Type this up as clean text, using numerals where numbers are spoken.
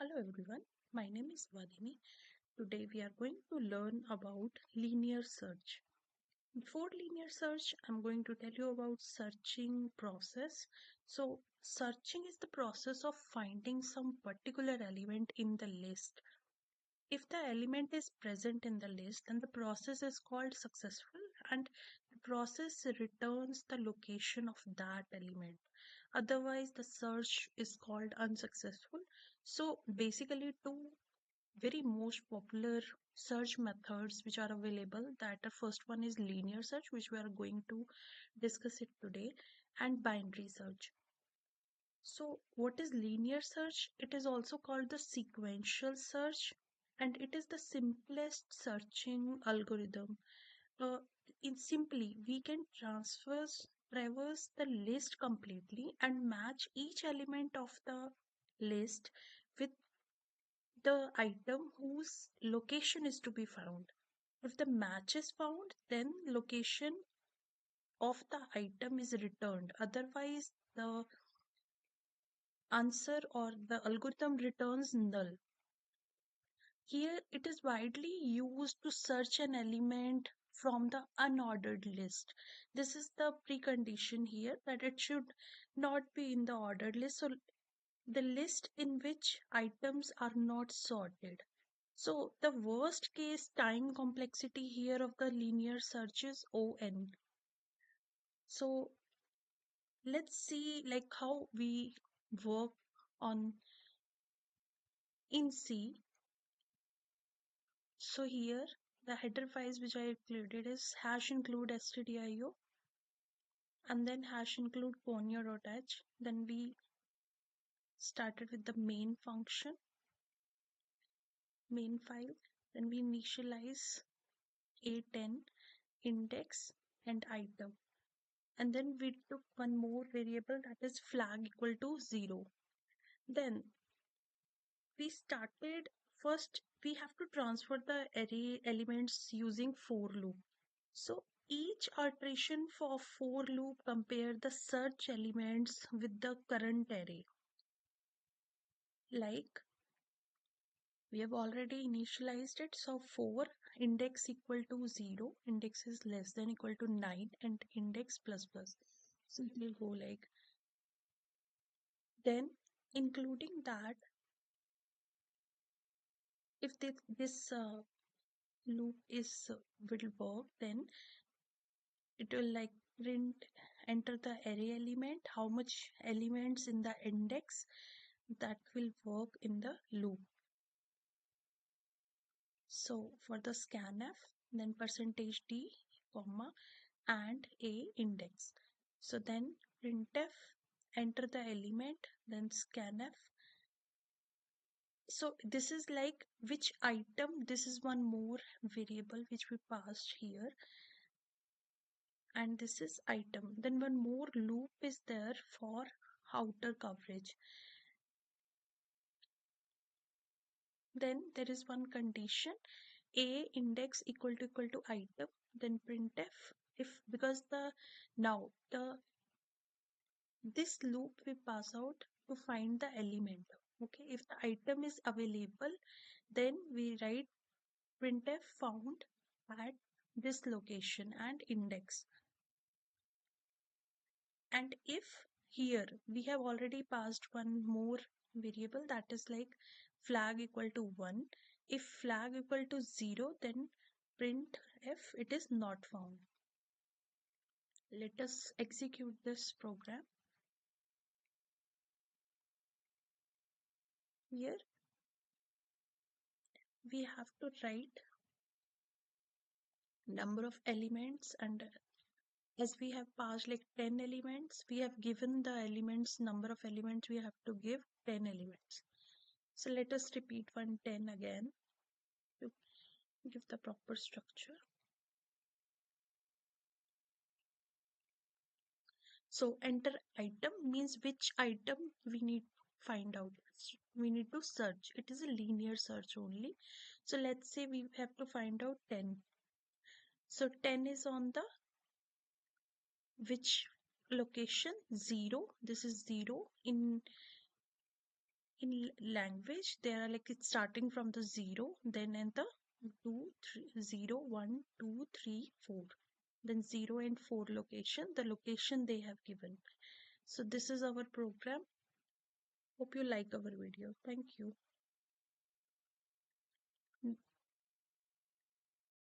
Hello everyone, my name is Vadini. Today we are going to learn about linear search. Before linear search, I'm going to tell you about searching process. So searching is the process of finding some particular element in the list. If the element is present in the list, then the process is called successful and the process returns the location of that element. Otherwise, the search is called unsuccessful. So basically, two very most popular search methods which are available, that the first one is linear search, which we are going to discuss it today, and binary search. So what is linear search? It is also called the sequential search, and it is the simplest searching algorithm. In simply, we can traverse the list completely and match each element of the list with the item whose location is to be found. If the match is found, then location of the item is returned. Otherwise, the answer or the algorithm returns null. Here, it is widely used to search an element from the unordered list. This is the precondition here, that it should not be in the ordered list. So, the list in which items are not sorted. So, the worst case time complexity here of the linear search is ON. So, let's see like how we work on in C. So here the header files which I included is hash include stdio and then hash include ponyo.h. Then we started with the main function, main file. Then we initialize A10 index and item. And then we took one more variable, that is flag equal to 0. Then we started, first we have to transfer the array elements using for loop. So each iteration for for loop compare the search elements with the current array. Like we have already initialized it. So for index equal to 0, index is less than equal to 9 and index plus plus. So it will go like, then including that, if this loop is will work, then it will like print, enter the array element, how much elements in the index, that will work in the loop. So for the scanf, then percentage %d, comma, and a index. So then printf, enter the element, then scanf. So this is like which item, this is one more variable which we passed here, and this is item. Then one more loop is there for outer coverage. Then there is one condition, a index equal to item, then printf, if because the now the this loop we pass out to find the element. Okay, if the item is available, then we write printf found at this location and index. And if here we have already passed one more variable, that is like flag equal to 1. If flag equal to 0, then print f it is not found. Let us execute this program. Here we have to write number of elements, and as we have passed like 10 elements, we have given the elements, number of elements we have to give 10 elements. So let us repeat 110 again to give the proper structure. So enter item means which item we need to find out. We need to search. It is a linear search only. So let's say we have to find out 10. So 10 is on the which location? 0. This is 0 in In language, they are like it's starting from the 0, then in the 2, 3, 0, 1, 2, 3, 4. Then 0 and 4 location, the location they have given. So this is our program. Hope you like our video. Thank you.